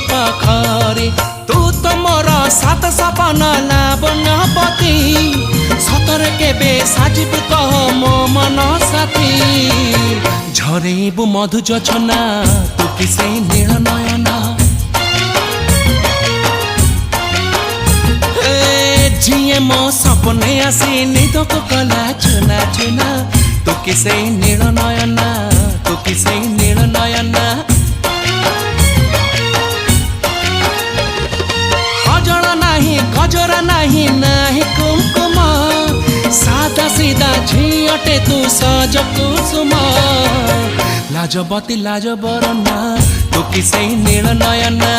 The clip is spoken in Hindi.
पाखरे तू तो मोर सात सपना लावण्यपति सतरे केबे साजिबु कह मो मन साथी झरेबु मधु जोछना तू किसे नील नयना जिए मो सपने आसी निद को कला चुना चुना तू किसे नील नयना तू किसे नील नयना अजड़ा नहीं गजरा नहीं नहीं कुमकुम सादा सीधा झियटे तू सज कुसुम लाजबती लाज बरना तू किसे नील नयना